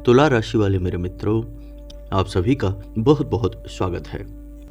तुला राशि वाले मेरे मित्रों, आप सभी का बहुत बहुत स्वागत है।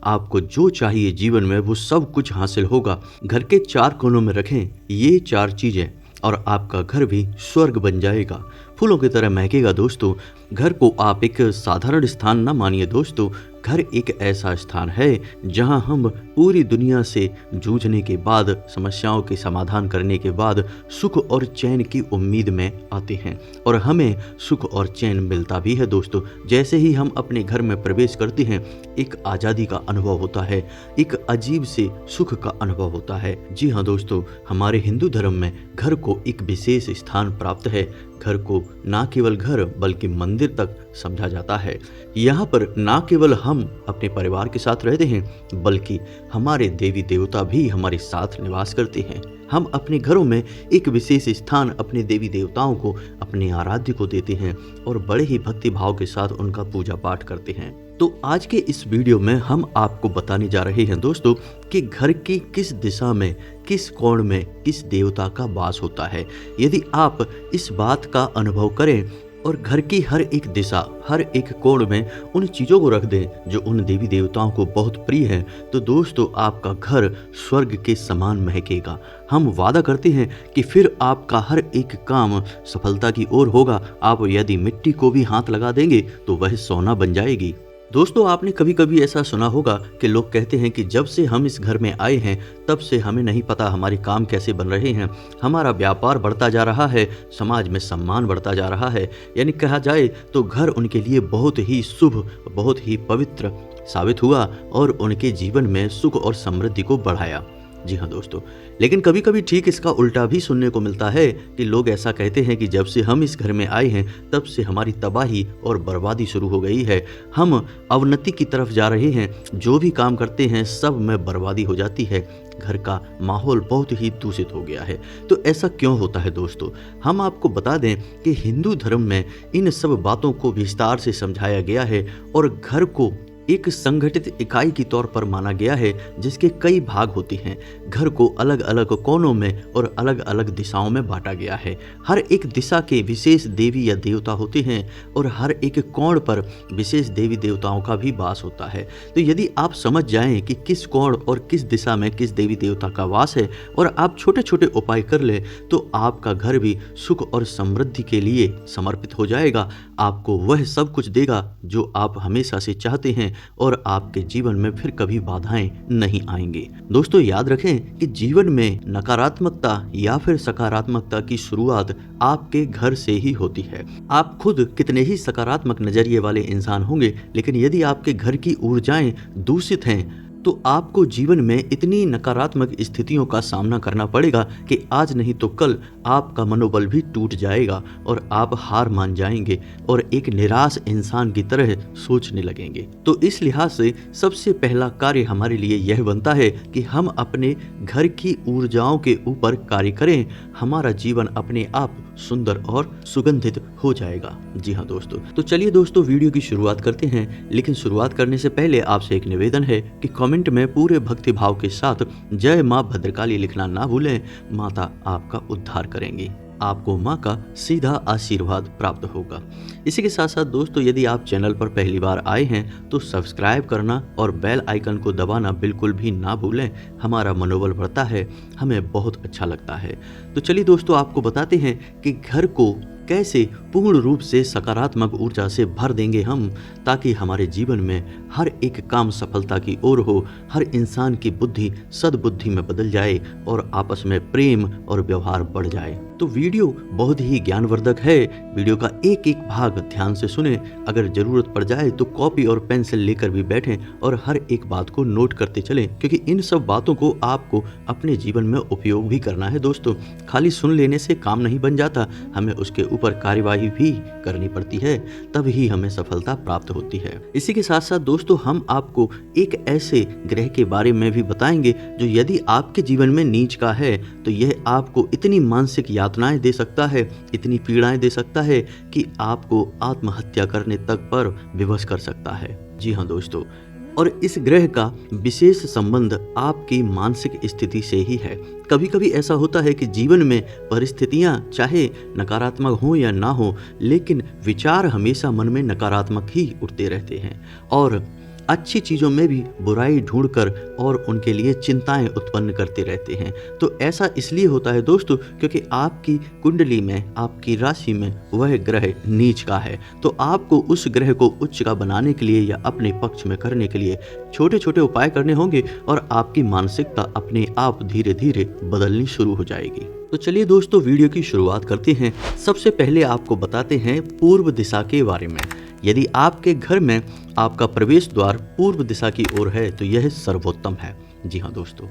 आपको जो चाहिए जीवन में वो सब कुछ हासिल होगा। घर के चार कोनों में रखें ये चार चीजें और आपका घर भी स्वर्ग बन जाएगा, फूलों की तरह महकेगा। दोस्तों, घर को आप एक साधारण स्थान ना मानिए दोस्तों। घर एक ऐसा स्थान है जहां हम पूरी दुनिया से जूझने के बाद, समस्याओं के समाधान करने के बाद सुख और चैन की उम्मीद में आते हैं और हमें सुख और चैन मिलता भी है दोस्तों। जैसे ही हम अपने घर में प्रवेश करते हैं, एक आज़ादी का अनुभव होता है, एक अजीब से सुख का अनुभव होता है। जी हाँ दोस्तों, हमारे हिंदू धर्म में घर को एक विशेष स्थान प्राप्त है। घर को ना केवल घर बल्कि मंदिर तक समझा जाता है। यहाँ पर ना केवल हम अपने परिवार के साथ रहते हैं बल्कि हमारे देवी देवता भी हमारे साथ निवास करते हैं। हम अपने घरों में एक विशेष स्थान अपने देवी देवताओं को, अपने आराध्य को देते हैं और बड़े ही भक्ति भाव के साथ उनका पूजा पाठ करते हैं। तो आज के इस वीडियो में हम आपको बताने जा रहे हैं दोस्तों कि घर की किस दिशा में, किस कोण में किस देवता का वास होता है। यदि आप इस बात का अनुभव करें और घर की हर एक दिशा, हर एक कोण में उन चीज़ों को रख दें जो उन देवी देवताओं को बहुत प्रिय है, तो दोस्तों आपका घर स्वर्ग के समान महकेगा। हम वादा करते हैं कि फिर आपका हर एक काम सफलता की ओर होगा। आप यदि मिट्टी को भी हाथ लगा देंगे तो वह सोना बन जाएगी। दोस्तों, आपने कभी कभी ऐसा सुना होगा कि लोग कहते हैं कि जब से हम इस घर में आए हैं तब से हमें नहीं पता हमारे काम कैसे बन रहे हैं, हमारा व्यापार बढ़ता जा रहा है, समाज में सम्मान बढ़ता जा रहा है। यानी कहा जाए तो घर उनके लिए बहुत ही शुभ, बहुत ही पवित्र साबित हुआ और उनके जीवन में सुख और समृद्धि को बढ़ाया। जी हाँ दोस्तों, लेकिन कभी कभी ठीक इसका उल्टा भी सुनने को मिलता है कि लोग ऐसा कहते हैं कि जब से हम इस घर में आए हैं तब से हमारी तबाही और बर्बादी शुरू हो गई है। हम अवनति की तरफ जा रहे हैं, जो भी काम करते हैं सब में बर्बादी हो जाती है, घर का माहौल बहुत ही दूषित हो गया है। तो ऐसा क्यों होता है दोस्तों? हम आपको बता दें कि हिंदू धर्म में इन सब बातों को विस्तार से समझाया गया है और घर को एक संगठित इकाई के तौर पर माना गया है जिसके कई भाग होते हैं। घर को अलग अलग कोनों में और अलग अलग दिशाओं में बांटा गया है। हर एक दिशा के विशेष देवी या देवता होते हैं और हर एक कोण पर विशेष देवी देवताओं का भी वास होता है। तो यदि आप समझ जाएं कि किस कोण और किस दिशा में किस देवी देवता का वास है और आप छोटे छोटे उपाय कर लें तो आपका घर भी सुख और समृद्धि के लिए समर्पित हो जाएगा। आपको वह सब कुछ देगा जो आप हमेशा से चाहते हैं और आपके जीवन में फिर कभी बाधाएं नहीं आएंगे। दोस्तों, याद रखें कि जीवन में नकारात्मकता या फिर सकारात्मकता की शुरुआत आपके घर से ही होती है। आप खुद कितने ही सकारात्मक नजरिए वाले इंसान होंगे, लेकिन यदि आपके घर की ऊर्जाएं दूषित हैं तो आपको जीवन में इतनी नकारात्मक स्थितियों का सामना करना पड़ेगा कि आज नहीं तो कल आपका मनोबल भी टूट जाएगा और आप हार मान जाएंगे और एक निराश इंसान की तरह सोचने लगेंगे। तो इस लिहाज से सबसे पहला कार्य हमारे लिए यह बनता है कि हम अपने घर की ऊर्जाओं के ऊपर कार्य करें। हमारा जीवन अपने आप सुंदर और सुगंधित हो जाएगा। जी हाँ दोस्तों, तो चलिए दोस्तों वीडियो की शुरुआत करते हैं। लेकिन शुरुआत करने से पहले आपसे एक निवेदन है कि कमेंट में पूरे भक्ति भाव के साथ जय माँ भद्रकाली लिखना ना भूलें। माता आपका उद्धार करेंगी, आपको माँ का सीधा आशीर्वाद प्राप्त होगा। इसी के साथ साथ दोस्तों, यदि आप चैनल पर पहली बार आए हैं तो सब्सक्राइब करना और बेल आइकन को दबाना बिल्कुल भी ना भूलें। हमारा मनोबल बढ़ता है, हमें बहुत अच्छा लगता है। तो चलिए दोस्तों, आपको बताते हैं कि घर को कैसे पूर्ण रूप से सकारात्मक ऊर्जा से भर देंगे हम, ताकि हमारे जीवन में हर एक काम सफलता की ओर हो, हर इंसान की बुद्धि सद्बुद्धि में बदल जाए और आपस में प्रेम और व्यवहार बढ़ जाए। तो वीडियो बहुत ही ज्ञानवर्धक है। वीडियो का एक एक भाग ध्यान से सुने। अगर जरूरत पड़ जाए तो कॉपी और पेंसिल लेकर भी बैठें और हर एक बात को नोट करते चलें, क्योंकि इन सब बातों को आपको अपने जीवन में उपयोग भी करना है दोस्तों। खाली सुन लेने से काम नहीं बन जाता, हमें उसके ऊपर कार्यवाही भी करनी पड़ती है, तब ही हमें सफलता प्राप्त होती है। इसी के साथ साथ दोस्तों, हम आपको एक ऐसे ग्रह के बारे में भी बताएंगे जो यदि आपके जीवन में नीच का है तो यह आपको इतनी मानसिक यातनाएं दे सकता है, इतनी पीड़ाएं दे सकता है कि आपको आत्महत्या करने तक पर विवश कर सकता है। जी हाँ दोस्तों, और इस ग्रह का विशेष संबंध आपकी मानसिक स्थिति से ही है। कभी कभी ऐसा होता है कि जीवन में परिस्थितियां चाहे नकारात्मक हो या ना हो, लेकिन विचार हमेशा मन में नकारात्मक ही उठते रहते हैं और अच्छी चीज़ों में भी बुराई ढूंढकर और उनके लिए चिंताएं उत्पन्न करते रहते हैं। तो ऐसा इसलिए होता है दोस्तों, क्योंकि आपकी कुंडली में, आपकी राशि में वह ग्रह नीच का है। तो आपको उस ग्रह को उच्च का बनाने के लिए या अपने पक्ष में करने के लिए छोटे छोटे उपाय करने होंगे और आपकी मानसिकता अपने आप धीरे धीरे बदलनी शुरू हो जाएगी। तो चलिए दोस्तों, वीडियो की शुरुआत करते हैं। सबसे पहले आपको बताते हैं पूर्व दिशा के बारे में। यदि आपके घर में आपका प्रवेश द्वार पूर्व दिशा की ओर है तो यह सर्वोत्तम है। जी हाँ दोस्तों,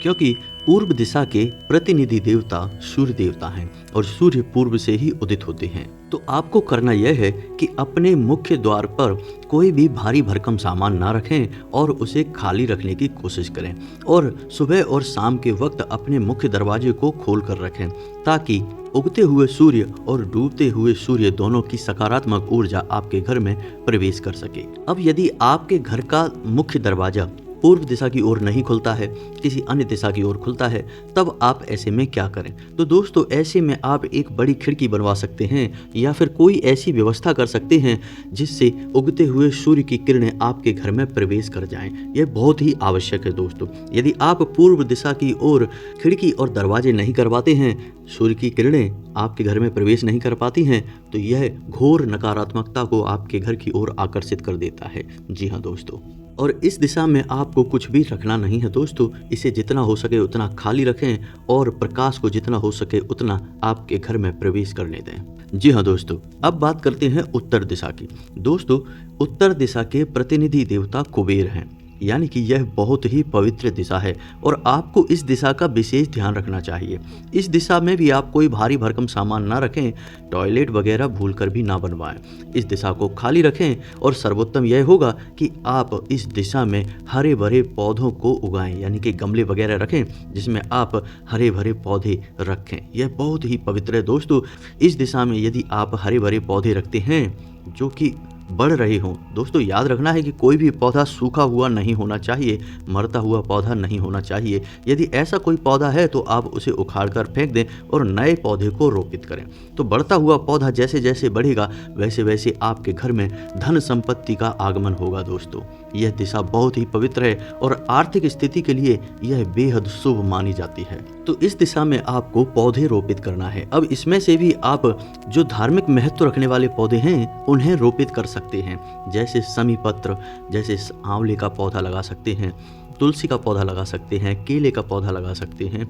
क्योंकि पूर्व दिशा के प्रतिनिधि देवता सूर्य देवता हैं और सूर्य पूर्व से ही उदित होते हैं। तो आपको करना यह है कि अपने मुख्य द्वार पर कोई भी भारी भरकम सामान ना रखें और उसे खाली रखने की कोशिश करें और सुबह और शाम के वक्त अपने मुख्य दरवाजे को खोल कर रखें, ताकि उगते हुए सूर्य और डूबते हुए सूर्य दोनों की सकारात्मक ऊर्जा आपके घर में प्रवेश कर सके। अब यदि आपके घर का मुख्य दरवाजा पूर्व दिशा की ओर नहीं खुलता है, किसी अन्य दिशा की ओर खुलता है, तब आप ऐसे में क्या करें? तो दोस्तों, ऐसे में आप एक बड़ी खिड़की बनवा सकते हैं या फिर कोई ऐसी व्यवस्था कर सकते हैं जिससे उगते हुए सूर्य की किरणें आपके घर में प्रवेश कर जाएं। यह बहुत ही आवश्यक है दोस्तों। यदि आप पूर्व दिशा की ओर खिड़की और दरवाजे नहीं करवाते हैं, सूर्य की किरणें आपके घर में प्रवेश नहीं कर पाती हैं, तो यह घोर नकारात्मकता को आपके घर की ओर आकर्षित कर देता है। जी हाँ दोस्तों, और इस दिशा में आपको कुछ भी रखना नहीं है दोस्तों। इसे जितना हो सके उतना खाली रखें और प्रकाश को जितना हो सके उतना आपके घर में प्रवेश करने दें। जी हाँ दोस्तों, अब बात करते हैं उत्तर दिशा की। दोस्तों, उत्तर दिशा के प्रतिनिधि देवता कुबेर हैं, यानी कि यह बहुत ही पवित्र दिशा है और आपको इस दिशा का विशेष ध्यान रखना चाहिए। इस दिशा में भी आप कोई भारी भरकम सामान ना रखें, टॉयलेट वगैरह भूलकर भी ना बनवाएं। इस दिशा को खाली रखें और सर्वोत्तम यह होगा कि आप इस दिशा में हरे भरे पौधों को उगाएं, यानी कि गमले वगैरह रखें जिसमें आप हरे भरे पौधे रखें। यह बहुत ही पवित्र है दोस्तों। इस दिशा में यदि आप हरे भरे पौधे रखते हैं जो कि बढ़ रहे हों, दोस्तों याद रखना है कि कोई भी पौधा सूखा हुआ नहीं होना चाहिए, मरता हुआ पौधा नहीं होना चाहिए। यदि ऐसा कोई पौधा है तो आप उसे उखाड़ कर फेंक दें और नए पौधे को रोपित करें। तो बढ़ता हुआ पौधा जैसे जैसे बढ़ेगा वैसे वैसे आपके घर में धन संपत्ति का आगमन होगा दोस्तों। यह दिशा बहुत ही पवित्र है और आर्थिक स्थिति के लिए यह बेहद शुभ मानी जाती है। तो इस दिशा में आपको पौधे रोपित करना है। अब इसमें से भी आप जो धार्मिक महत्व रखने वाले पौधे हैं उन्हें रोपित कर सकते हैं, जैसे समी पत्र, जैसे आंवले का पौधा लगा सकते हैं, तुलसी का पौधा लगा सकते हैं, केले का पौधा लगा सकते हैं।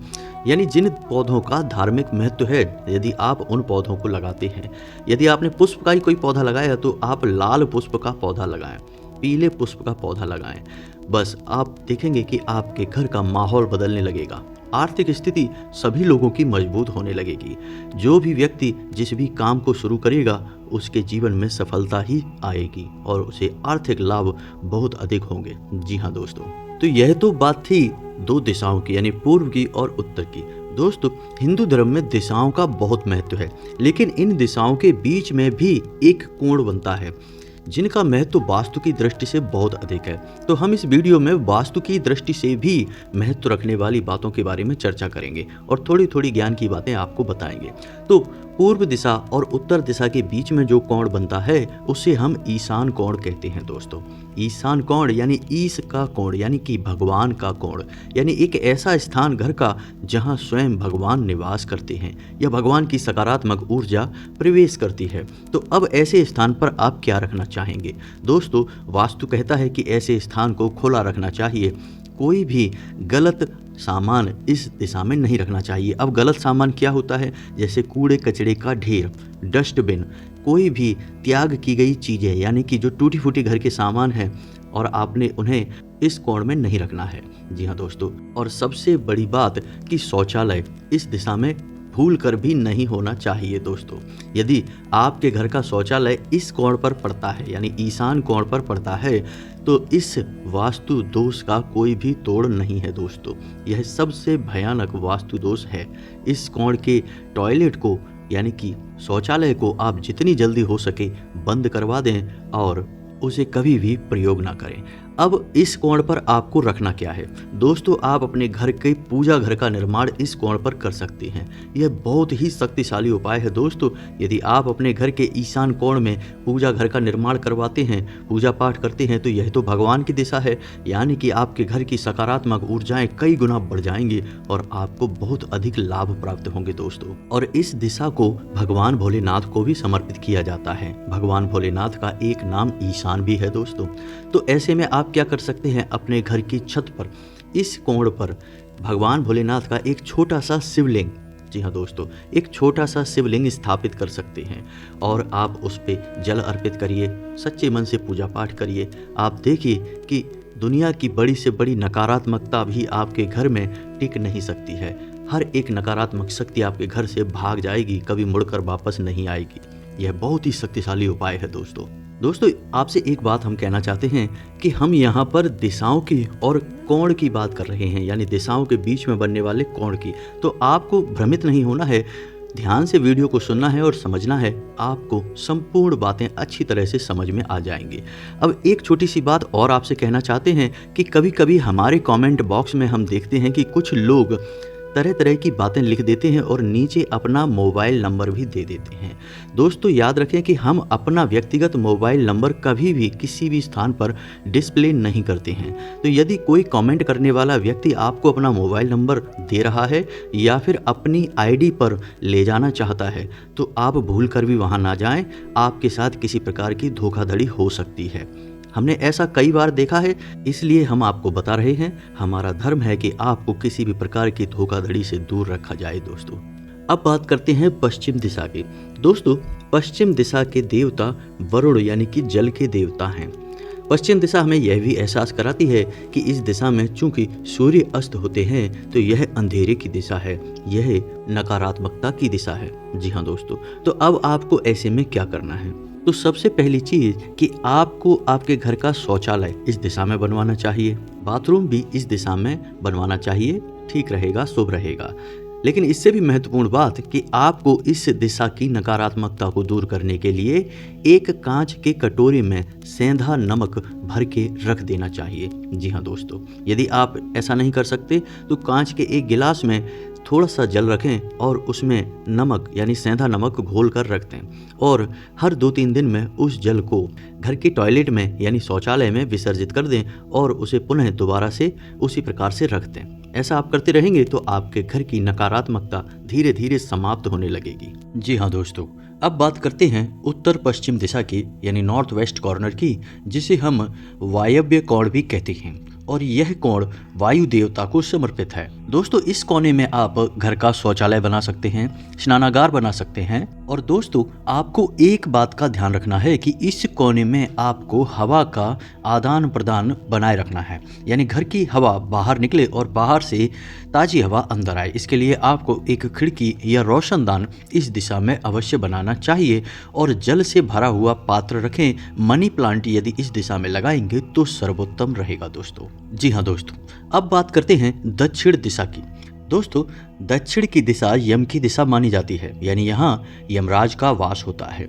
यानी जिन पौधों का धार्मिक महत्व है, यदि आप उन पौधों को लगाते हैं। यदि आपने पुष्प का ही कोई पौधा लगाया तो आप लाल पुष्प का पौधा लगाएं, पीले पुष्प का पौधा लगाएं। बस आप देखेंगे कि आपके घर का माहौल बदलने लगेगा, आर्थिक स्थिति सभी लोगों की मजबूत होने लगेगी। जो भी व्यक्ति जिस भी काम को शुरू करेगा उसके जीवन में सफलता ही आएगी और उसे आर्थिक लाभ बहुत अधिक होंगे। जी हाँ दोस्तों, तो यह तो बात थी दो दिशाओं की, यानी पूर्व की और उत्तर की। दोस्तों, हिंदू धर्म में दिशाओं का बहुत महत्व है, लेकिन इन दिशाओं के बीच में भी एक कोण बनता है जिनका महत्व वास्तु की दृष्टि से बहुत अधिक है। तो हम इस वीडियो में वास्तु की दृष्टि से भी महत्व रखने वाली बातों के बारे में चर्चा करेंगे और थोड़ी थोड़ी ज्ञान की बातें आपको बताएंगे। तो पूर्व दिशा और उत्तर दिशा के बीच में जो कोण बनता है उसे हम ईशान कोण कहते हैं दोस्तों। ईशान कोण यानी ईश का कोण, यानी कि भगवान का कोण, यानी एक ऐसा स्थान घर का जहां स्वयं भगवान निवास करते हैं या भगवान की सकारात्मक ऊर्जा प्रवेश करती है। तो अब ऐसे स्थान पर आप क्या रखना चाहेंगे? दोस्तों, वास्तु कहता है कि ऐसे स्थान को खुला रखना चाहिए। कोई भी गलत सामान इस दिशा में नहीं रखना चाहिए। अब गलत सामान क्या होता है? जैसे कूड़े कचरे का ढेर, डस्टबिन, कोई भी त्याग की गई चीज़ें, यानी कि जो टूटी फूटी घर के सामान हैं और आपने उन्हें इस कोण में नहीं रखना है। जी हाँ दोस्तों, और सबसे बड़ी बात कि शौचालय इस दिशा में भूल कर भी नहीं होना चाहिए दोस्तों। यदि आपके घर का शौचालय इस कोण पर पड़ता है, यानी ईशान कोण पर पड़ता है, तो इस वास्तु दोष का कोई भी तोड़ नहीं है दोस्तों। यह सबसे भयानक वास्तु दोष है। इस कोण के टॉयलेट को, यानी कि शौचालय को आप जितनी जल्दी हो सके बंद करवा दें और उसे कभी भी प्रयोग ना करें। अब इस कोण पर आपको रखना क्या है दोस्तों, आप अपने घर के पूजा घर का निर्माण इस कोण पर कर सकते हैं। यह बहुत ही शक्तिशाली उपाय है दोस्तों। यदि आप अपने घर के ईशान कोण में पूजा घर का निर्माण करवाते हैं, पूजा पाठ करते हैं, तो यह तो भगवान की दिशा है, यानी कि आपके घर की सकारात्मक ऊर्जाएं कई गुना बढ़ जाएंगी और आपको बहुत अधिक लाभ प्राप्त होंगे दोस्तों। और इस दिशा को भगवान भोलेनाथ को भी समर्पित किया जाता है। भगवान भोलेनाथ का एक नाम ईशान भी है दोस्तों। तो ऐसे में आप क्या कर सकते हैं, अपने घर की छत पर इस कोण पर भगवान भोलेनाथ का एक छोटा सा शिवलिंग, जी हाँ दोस्तों, एक छोटा सा शिवलिंग स्थापित कर सकते हैं और आप उस पर जल अर्पित करिए, सच्चे मन से पूजा पाठ करिए। आप देखिए कि दुनिया की बड़ी से बड़ी नकारात्मकता भी आपके घर में टिक नहीं सकती है। हर एक नकारात्मक शक्ति आपके घर से भाग जाएगी, कभी मुड़कर वापस नहीं आएगी। यह बहुत ही शक्तिशाली उपाय है दोस्तों। आपसे एक बात हम कहना चाहते हैं कि हम यहाँ पर दिशाओं की और कोण की बात कर रहे हैं, यानी दिशाओं के बीच में बनने वाले कोण की। तो आपको भ्रमित नहीं होना है, ध्यान से वीडियो को सुनना है और समझना है, आपको संपूर्ण बातें अच्छी तरह से समझ में आ जाएंगी। अब एक छोटी सी बात और आपसे कहना चाहते हैं कि कभी कभी हमारे कमेंट बॉक्स में हम देखते हैं कि कुछ लोग तरह तरह की बातें लिख देते हैं और नीचे अपना मोबाइल नंबर भी दे देते हैं। दोस्तों याद रखें कि हम अपना व्यक्तिगत मोबाइल नंबर कभी भी किसी भी स्थान पर डिस्प्ले नहीं करते हैं। तो यदि कोई कमेंट करने वाला व्यक्ति आपको अपना मोबाइल नंबर दे रहा है या फिर अपनी आईडी पर ले जाना चाहता है, तो आप भूल कर भी वहां ना जाएं, आपके साथ किसी प्रकार की धोखाधड़ी हो सकती है। हमने ऐसा कई बार देखा है, इसलिए हम आपको बता रहे हैं। हमारा धर्म है कि आपको किसी भी प्रकार की धोखाधड़ी से दूर रखा जाए दोस्तों। अब बात करते हैं पश्चिम दिशा की। दोस्तों पश्चिम दिशा के देवता वरुण यानी कि जल के देवता हैं। पश्चिम दिशा हमें यह भी एहसास कराती है कि इस दिशा में चूंकि सूर्य अस्त होते हैं, तो यह अंधेरे की दिशा है, यह नकारात्मकता की दिशा है। जी हाँ दोस्तों, तो अब आपको ऐसे में क्या करना है? तो सबसे पहली चीज कि आपको आपके घर का शौचालय इस दिशा में बनवाना चाहिए, बाथरूम भी इस दिशा में बनवाना चाहिए, ठीक रहेगा, शुभ रहेगा। लेकिन इससे भी महत्वपूर्ण बात कि आपको इस दिशा की नकारात्मकता को दूर करने के लिए एक कांच के कटोरे में सेंधा नमक भर के रख देना चाहिए। जी हाँ दोस्तों, यदि आप ऐसा नहीं कर सकते तो कांच के एक गिलास में थोड़ा सा जल रखें और उसमें नमक यानी सेंधा नमक घोल कर रख दें और हर 2-3 दिन में उस जल को घर के टॉयलेट में यानी शौचालय में विसर्जित कर दें और उसे पुनः दोबारा से उसी प्रकार से रख दें। ऐसा आप करते रहेंगे तो आपके घर की नकारात्मकता धीरे धीरे समाप्त होने लगेगी। जी हाँ दोस्तों, अब बात करते हैं उत्तर पश्चिम दिशा की यानी नॉर्थ वेस्ट कॉर्नर की, जिसे हम वायव्य कोण भी कहते हैं और यह कोण वायु देवता को समर्पित है। दोस्तों इस कोने में आप घर का शौचालय बना सकते हैं, स्नानागार बना सकते हैं और दोस्तों आपको एक बात का ध्यान रखना है कि इस कोने में आपको हवा का आदान प्रदान बनाए रखना है, यानी घर की हवा बाहर निकले और बाहर से ताजी हवा अंदर आए। इसके लिए आपको एक खिड़की या रोशनदान इस दिशा में अवश्य बनाना चाहिए और जल से भरा हुआ पात्र रखें। मनी प्लांट यदि इस दिशा में लगाएंगे तो सर्वोत्तम रहेगा दोस्तों। जी हाँ दोस्तों, अब बात करते हैं दक्षिण दिशा की। दोस्तों दक्षिण की दिशा यम की दिशा मानी जाती है, यानी यहाँ यमराज का वास होता है।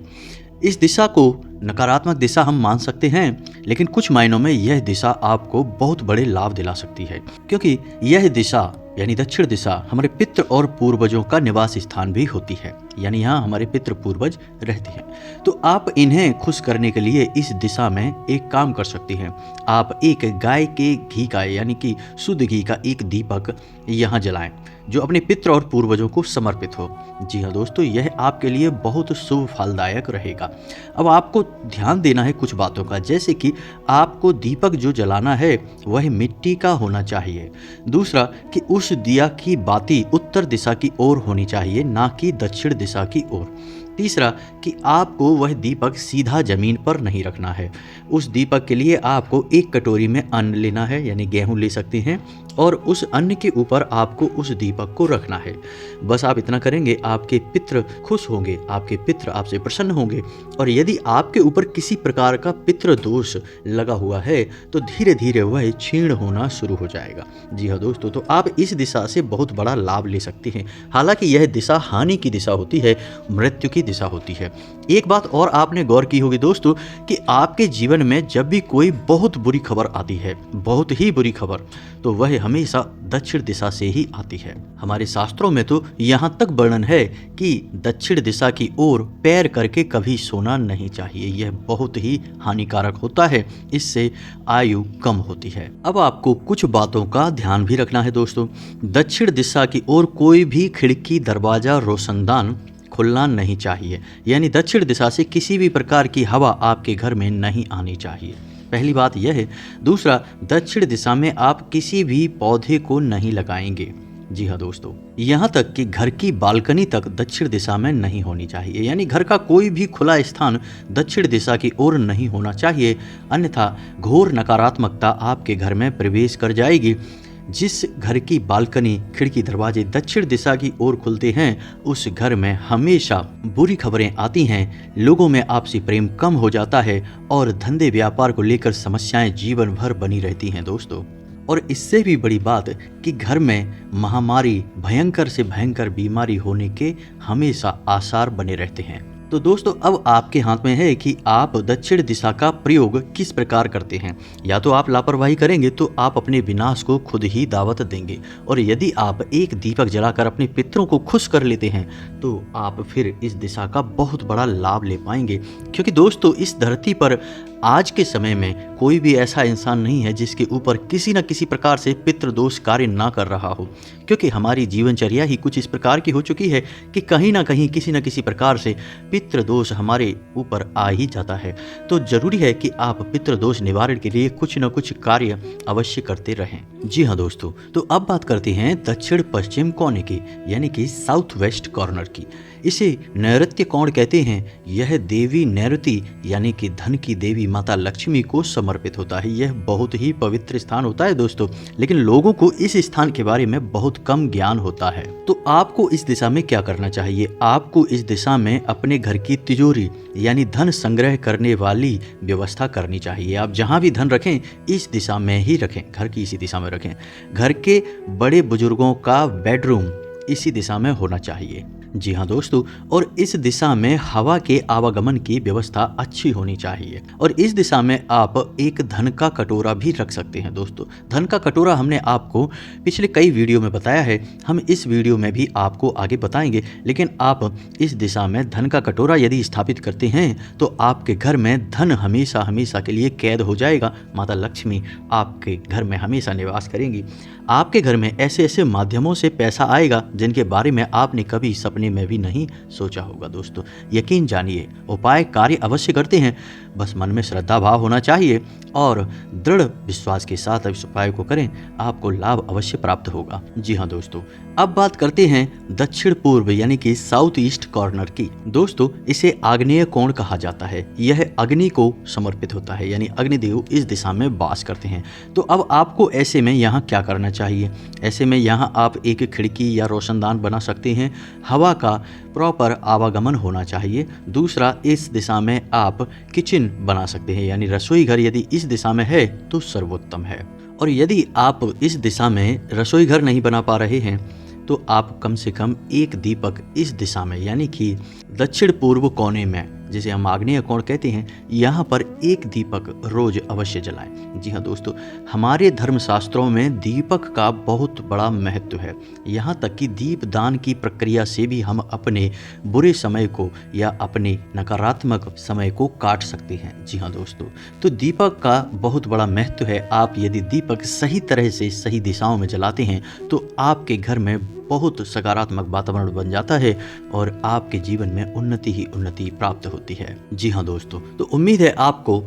इस दिशा को नकारात्मक दिशा हम मान सकते हैं, लेकिन कुछ मायनों में यह दिशा आपको बहुत बड़े लाभ दिला सकती है, क्योंकि यह दिशा यानी दक्षिण दिशा हमारे पितृ और पूर्वजों का निवास स्थान भी होती है, यानी यहाँ हमारे पितृ पूर्वज रहते हैं। तो आप इन्हें खुश करने के लिए इस दिशा में एक काम कर सकती हैं। आप एक गाय के घी का यानी कि शुद्ध घी का एक दीपक यहाँ जलाएं जो अपने पितृ और पूर्वजों को समर्पित हो। जी हाँ दोस्तों, यह आपके लिए बहुत शुभ फलदायक रहेगा। अब आपको ध्यान देना है कुछ बातों का, जैसे कि आपको दीपक जो जलाना है वह मिट्टी का होना चाहिए। दूसरा कि उस दिया की बाती उत्तर दिशा की ओर होनी चाहिए, ना कि दक्षिण दिशा की ओर। तीसरा कि आपको वह दीपक सीधा जमीन पर नहीं रखना है। उस दीपक के लिए आपको एक कटोरी में अन्न लेना है, यानी गेहूं ले सकते हैं, और उस अन्न के ऊपर आपको उस दीपक को रखना है। बस आप इतना करेंगे, आपके पितृ खुश होंगे, आपके पितृ आपसे प्रसन्न होंगे। और यदि आपके ऊपर किसी प्रकार का पितृ दोष लगा हुआ है तो धीरे धीरे वह क्षीण होना शुरू हो जाएगा। जी हाँ दोस्तों, तो आप इस दिशा से बहुत बड़ा लाभ ले सकते हैं। हालांकि यह दिशा हानि की दिशा होती है, मृत्यु की दिशा होती है। एक बात और आपने गौर की होगी दोस्तों कि आपके जीवन में जब भी कोई बहुत बुरी खबर आती है, बहुत ही बुरी खबर, तो वह हमेशा दक्षिण दिशा से ही आती है। हमारे शास्त्रों में तो यहाँ तक वर्णन है कि दक्षिण दिशा की ओर पैर करके कभी सोना नहीं चाहिए। यह बहुत ही हानिकारक होता है, इससे आयु कम होती है। अब आपको कुछ बातों का ध्यान भी रखना है दोस्तों। दक्षिण दिशा की ओर कोई भी खिड़की, दरवाजा, रोशनदान खुलना नहीं चाहिए, यानी दक्षिण दिशा से किसी भी प्रकार की हवा आपके घर में नहीं आनी चाहिए। पहली बात यह है। दूसरा, दक्षिण दिशा में आप किसी भी पौधे को नहीं लगाएंगे। जी हाँ दोस्तों, यहाँ तक कि घर की बालकनी तक दक्षिण दिशा में नहीं होनी चाहिए, यानी घर का कोई भी खुला स्थान दक्षिण दिशा की ओर नहीं होना चाहिए, अन्यथा घोर नकारात्मकता आपके घर में प्रवेश कर जाएगी। जिस घर की बालकनी, खिड़की, दरवाजे दक्षिण दिशा की ओर खुलते हैं उस घर में हमेशा बुरी खबरें आती हैं, लोगों में आपसी प्रेम कम हो जाता है और धंधे व्यापार को लेकर समस्याएं जीवन भर बनी रहती हैं दोस्तों। और इससे भी बड़ी बात कि घर में महामारी, भयंकर से भयंकर बीमारी होने के हमेशा आसार बने रहते हैं। तो दोस्तों, अब आपके हाथ में है कि आप दक्षिण दिशा का प्रयोग किस प्रकार करते हैं। या तो आप लापरवाही करेंगे तो आप अपने विनाश को खुद ही दावत देंगे, और यदि आप एक दीपक जलाकर अपने पितरों को खुश कर लेते हैं तो आप फिर इस दिशा का बहुत बड़ा लाभ ले पाएंगे। क्योंकि दोस्तों, इस धरती पर आज के समय में कोई भी ऐसा इंसान नहीं है जिसके ऊपर किसी न किसी प्रकार से पितृदोष कार्य ना कर रहा हो, क्योंकि हमारी जीवनचर्या ही कुछ इस प्रकार की हो चुकी है कि कहीं ना कहीं किसी न किसी प्रकार से पितृदोष हमारे ऊपर आ ही जाता है। तो जरूरी है कि आप पितृदोष निवारण के लिए कुछ न कुछ कार्य अवश्य करते रहें। जी हाँ दोस्तों, तो अब बात करते हैं दक्षिण पश्चिम कोने की, यानी कि साउथ वेस्ट कॉर्नर की। इसे नैऋत्य कोण कहते हैं। यह देवी नैऋति यानी कि धन की देवी माता लक्ष्मी को समर्पित होता है। यह बहुत ही पवित्र स्थान होता है दोस्तों, लेकिन लोगों को इस स्थान के बारे में बहुत कम ज्ञान होता है। तो आपको इस दिशा में क्या करना चाहिए? आपको इस दिशा में अपने घर की तिजोरी यानी धन संग्रह करने वाली व्यवस्था करनी चाहिए। आप जहां भी धन रखें इस दिशा में ही रखें, घर की इसी दिशा में रखें। घर के बड़े बुजुर्गों का बेडरूम इसी दिशा में होना चाहिए। जी हाँ दोस्तों, और इस दिशा में हवा के आवागमन की व्यवस्था अच्छी होनी चाहिए। और इस दिशा में आप एक धन का कटोरा भी रख सकते हैं दोस्तों। धन का कटोरा हमने आपको पिछले कई वीडियो में बताया है, हम इस वीडियो में भी आपको आगे बताएंगे। लेकिन आप इस दिशा में धन का कटोरा यदि स्थापित करते हैं तो आपके घर में धन हमेशा हमेशा के लिए कैद हो जाएगा। माता लक्ष्मी आपके घर में हमेशा निवास करेंगी। आपके घर में ऐसे ऐसे माध्यमों से पैसा आएगा जिनके बारे में आपने कभी सपने में भी नहीं सोचा होगा दोस्तों। यकीन जानिए, उपाय कार्य अवश्य करते हैं, बस मन में श्रद्धा भाव होना चाहिए और दृढ़ विश्वास के साथ इस उपाय को करें, आपको लाभ अवश्य प्राप्त होगा। जी हाँ दोस्तों, अब बात करते हैं दक्षिण पूर्व यानी कि साउथ ईस्ट कॉर्नर की। दोस्तों, इसे आग्नेय कोण कहा जाता है। यह अग्नि को समर्पित होता है, यानी अग्निदेव इस दिशा में वास करते हैं। तो अब आपको ऐसे में यहाँ क्या करना चाहिए? ऐसे में यहाँ आप एक खिड़की या रोशनदान बना सकते हैं। हवा का प्रॉपर आवागमन होना चाहिए। दूसरा, इस दिशा में आप किचन बना सकते हैं, यानी रसोई घर यदि इस दिशा में है तो सर्वोत्तम है। और यदि आप इस दिशा में रसोई घर नहीं बना पा रहे हैं तो आप कम से कम एक दीपक इस दिशा में यानी कि दक्षिण पूर्व कोने में, जिसे हम आग्नेय कोण कहते हैं, यहाँ पर एक दीपक रोज अवश्य जलाएं। जी हाँ दोस्तों, हमारे धर्मशास्त्रों में दीपक का बहुत बड़ा महत्व है। यहाँ तक कि दीपदान की प्रक्रिया से भी हम अपने बुरे समय को या अपने नकारात्मक समय को काट सकते हैं। जी हाँ दोस्तों, तो दीपक का बहुत बड़ा महत्व है। आप यदि दीपक सही तरह से सही दिशाओं में जलाते हैं तो आपके घर में बहुत सकारात्मक वातावरण बन जाता है और आपके जीवन में उन्नति ही उन्नति प्राप्त होती है। जी हाँ दोस्तों, तो उम्मीद है आपको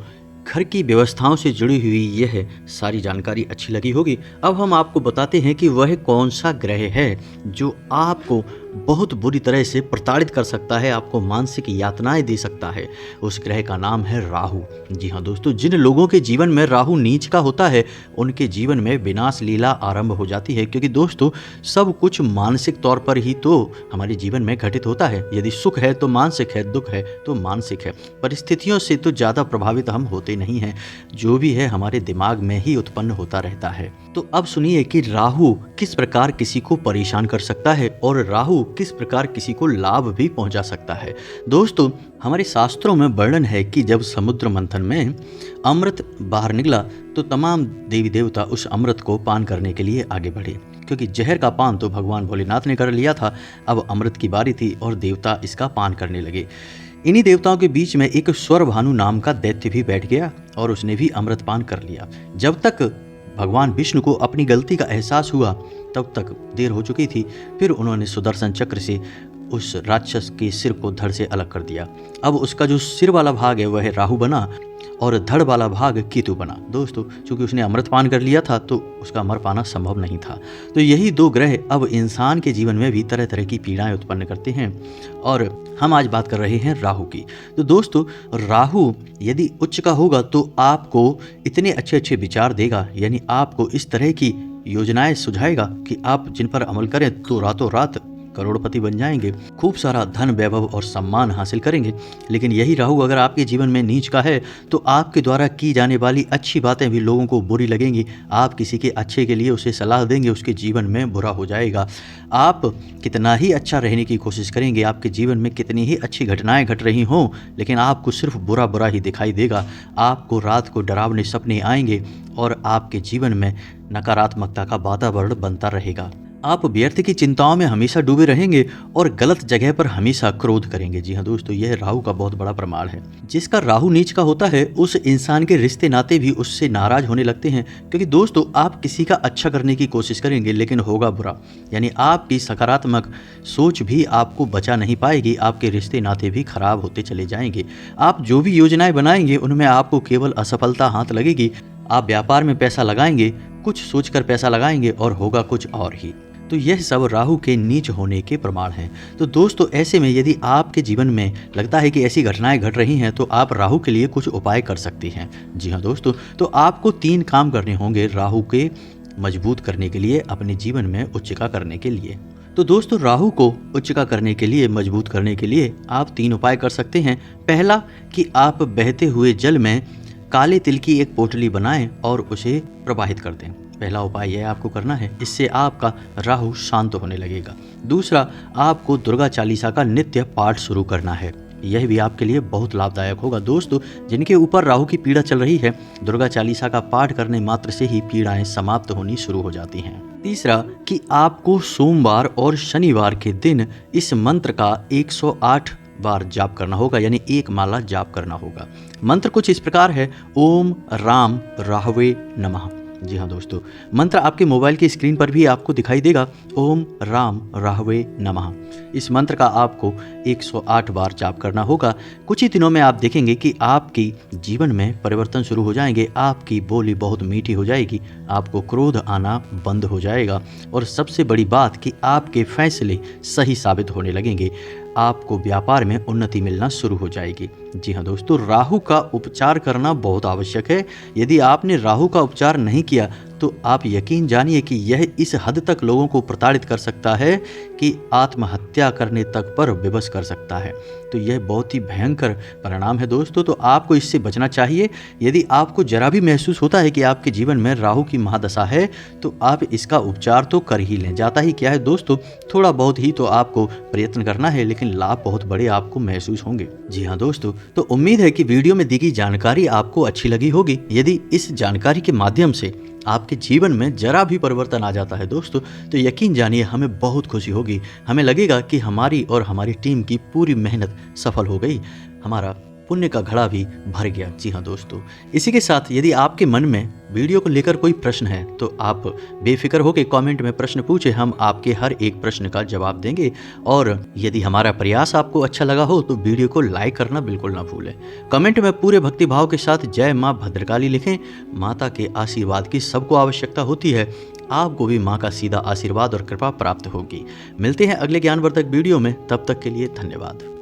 घर की व्यवस्थाओं से जुड़ी हुई यह सारी जानकारी अच्छी लगी होगी। अब हम आपको बताते हैं कि वह कौन सा ग्रह है जो आपको बहुत बुरी तरह से प्रताड़ित कर सकता है, आपको मानसिक यातनाएं दे सकता है। उस ग्रह का नाम है राहु। जी हाँ दोस्तों, जिन लोगों के जीवन में राहु नीच का होता है उनके जीवन में विनाश लीला आरंभ हो जाती है, क्योंकि दोस्तों सब कुछ मानसिक तौर पर ही तो हमारे जीवन में घटित होता है। यदि सुख है तो मानसिक है, दुख है तो मानसिक है। परिस्थितियों से तो ज़्यादा प्रभावित हम होते नहीं हैं, जो भी है हमारे दिमाग में ही उत्पन्न होता रहता है। तो अब सुनिए कि राहु किस प्रकार किसी को परेशान कर सकता है और राहु किस प्रकार किसी को लाभ भी पहुंचा सकता है। दोस्तों, हमारे शास्त्रों में वर्णन है कि जब समुद्र मंथन में अमृत बाहर निकला तो तमाम देवी देवता उस अमृत को पान करने के लिए आगे बढ़े, क्योंकि जहर का पान तो भगवान भोलेनाथ ने कर लिया था। अब अमृत की बारी थी और देवता इसका पान करने लगे। इन्हीं देवताओं के बीच में एक स्वरभानु नाम का दैत्य भी बैठ गया और उसने भी अमृत पान कर लिया। जब तक भगवान विष्णु को अपनी गलती का एहसास हुआ तब तक देर हो चुकी थी। फिर उन्होंने सुदर्शन चक्र से उस राक्षस के सिर को धड़ से अलग कर दिया। अब उसका जो सिर वाला भाग है वह राहु बना और धड़ वाला भाग केतु बना। दोस्तों, चूंकि उसने अमृत पान कर लिया था तो उसका मर पाना संभव नहीं था। तो यही दो ग्रह अब इंसान के जीवन में भी तरह तरह की पीड़ाएं उत्पन्न करते हैं और हम आज बात कर रहे हैं राहु की। तो दोस्तों, राहु यदि उच्च का होगा तो आपको इतने अच्छे अच्छे विचार देगा, यानी आपको इस तरह की योजनाएं सुझाएगा कि आप जिन पर अमल करें तो रातों रात करोड़पति बन जाएंगे, खूब सारा धन वैभव और सम्मान हासिल करेंगे। लेकिन यही राहु अगर आपके जीवन में नीच का है तो आपके द्वारा की जाने वाली अच्छी बातें भी लोगों को बुरी लगेंगी। आप किसी के अच्छे के लिए उसे सलाह देंगे, उसके जीवन में बुरा हो जाएगा। आप कितना ही अच्छा रहने की कोशिश करेंगे, आपके जीवन में कितनी ही अच्छी घटनाएं घट रही हों, लेकिन आपको सिर्फ बुरा बुरा ही दिखाई देगा। आपको रात को डरावने सपने आएंगे और आपके जीवन में नकारात्मकता का वातावरण बनता रहेगा। आप व्यर्थ की चिंताओं में हमेशा डूबे रहेंगे और गलत जगह पर हमेशा क्रोध करेंगे। जी हाँ दोस्तों, यह राहु का बहुत बड़ा प्रमाण है। जिसका राहु नीच का होता है उस इंसान के रिश्ते नाते भी उससे नाराज होने लगते हैं, क्योंकि दोस्तों आप किसी का अच्छा करने की कोशिश करेंगे लेकिन होगा बुरा, यानी आपकी सकारात्मक सोच भी आपको बचा नहीं पाएगी। आपके रिश्ते नाते भी खराब होते चले जाएंगे। आप जो भी योजनाएं बनाएंगे उनमें आपको केवल असफलता हाथ लगेगी। आप व्यापार में पैसा लगाएंगे, कुछ सोचकर पैसा लगाएंगे और होगा कुछ और ही। तो यह सब राहु के नीच होने के प्रमाण हैं। तो दोस्तों, ऐसे में यदि आपके जीवन में लगता है कि ऐसी घटनाएं घट रही हैं तो आप राहु के लिए कुछ उपाय कर सकते हैं। जी हाँ दोस्तों, तो आपको 3 काम करने होंगे राहु के मजबूत करने के लिए, अपने जीवन में उच्चता करने के लिए। तो दोस्तों, राहु को उच्चता करने के लिए, मजबूत करने के लिए आप 3 उपाय कर सकते हैं। पहला कि आप बहते हुए जल में काले तिल की एक पोटली बनाएं और उसे प्रवाहित कर दें। पहला उपाय यह आपको करना है, इससे आपका राहु शांत होने लगेगा। दूसरा, आपको दुर्गा चालीसा का नित्य पाठ शुरू करना है। यह भी आपके लिए बहुत लाभदायक होगा। दोस्तों, जिनके ऊपर राहु की पीड़ा चल रही है, दुर्गा चालीसा का पाठ करने मात्र से ही पीड़ाएं समाप्त होनी शुरू हो जाती हैं। तीसरा कि आपको सोमवार और शनिवार के दिन इस मंत्र का 108 बार जाप करना होगा, यानी 1 माला जाप करना होगा। मंत्र कुछ इस प्रकार है, ओम राम राहवे नमः। जी हाँ दोस्तों, मंत्र आपके मोबाइल की स्क्रीन पर भी आपको दिखाई देगा, ओम राम राहवे नमः। इस मंत्र का आपको 108 बार जाप करना होगा। कुछ ही दिनों में आप देखेंगे कि आपकी जीवन में परिवर्तन शुरू हो जाएंगे। आपकी बोली बहुत मीठी हो जाएगी, आपको क्रोध आना बंद हो जाएगा और सबसे बड़ी बात कि आपके फैसले सही साबित होने लगेंगे। आपको व्यापार में उन्नति मिलना शुरू हो जाएगी। जी हाँ दोस्तों, राहु का उपचार करना बहुत आवश्यक है। यदि आपने राहु का उपचार नहीं किया तो आप यकीन जानिए कि यह इस हद तक लोगों को प्रताड़ित कर सकता है कि आत्महत्या करने तक पर विवश कर सकता है। तो यह बहुत ही भयंकर परिणाम है दोस्तों। तो आपको इससे बचना चाहिए। यदि आपको जरा भी महसूस होता है कि आपके जीवन में राहु की महादशा है तो आप इसका उपचार तो कर ही लें। जाता ही क्या है दोस्तों, थोड़ा बहुत ही तो आपको प्रयत्न करना है, लेकिन लाभ बहुत बड़े आपको महसूस होंगे। जी हाँ दोस्तों, तो उम्मीद है कि वीडियो में दी गई जानकारी आपको अच्छी लगी होगी। यदि इस जानकारी के माध्यम से आपके जीवन में जरा भी परिवर्तन आ जाता है दोस्तों, तो यकीन जानिए हमें बहुत खुशी होगी। हमें लगेगा कि हमारी और हमारी टीम की पूरी मेहनत सफल हो गई, हमारा पुण्य का घड़ा भी भर गया। जी हाँ दोस्तों, इसी के साथ यदि आपके मन में वीडियो को लेकर कोई प्रश्न है तो आप बेफिक्र होकर कमेंट में प्रश्न पूछें, हम आपके हर एक प्रश्न का जवाब देंगे। और यदि हमारा प्रयास आपको अच्छा लगा हो तो वीडियो को लाइक करना बिल्कुल ना भूलें। कमेंट में पूरे भक्ति भाव के साथ जय माँ भद्रकाली लिखें। माता के आशीर्वाद की सबको आवश्यकता होती है। आपको भी माँ का सीधा आशीर्वाद और कृपा प्राप्त होगी। मिलते हैं अगले ज्ञानवर्धक वीडियो में, तब तक के लिए धन्यवाद।